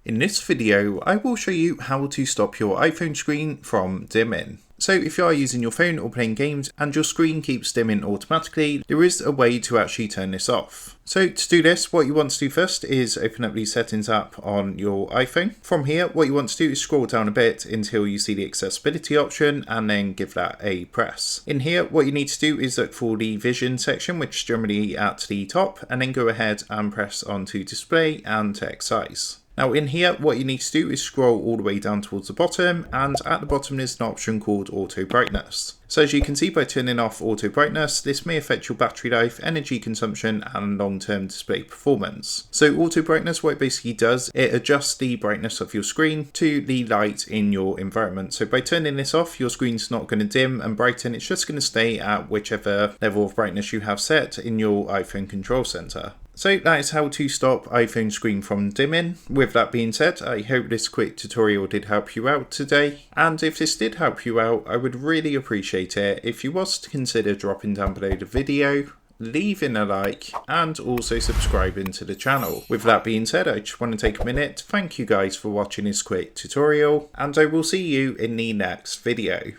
In this video, I will show you how to stop your iPhone screen from dimming. So if you are using your phone or playing games and your screen keeps dimming automatically, there is a way to actually turn this off. So to do this, what you want to do first is open up the settings app on your iPhone. From here, what you want to do is scroll down a bit until you see the accessibility option and then give that a press. In here, what you need to do is look for the vision section, which is generally at the top, and then go ahead and press onto display and text size. Now in here, what you need to do is scroll all the way down towards the bottom, and at the bottom there's an option called auto brightness. So as you can see, by turning off auto brightness, this may affect your battery life, energy consumption and long-term display performance. So auto brightness, what it basically does, it adjusts the brightness of your screen to the light in your environment. So by turning this off, your screen's not going to dim and brighten, it's just going to stay at whichever level of brightness you have set in your iPhone control center. So that is how to stop iPhone screen from dimming. With that being said, I hope this quick tutorial did help you out today. And if this did help you out, I would really appreciate it if you was to consider dropping down below the video, leaving a like, and also subscribing to the channel. With that being said, I just want to take a minute to thank you guys for watching this quick tutorial, and I will see you in the next video.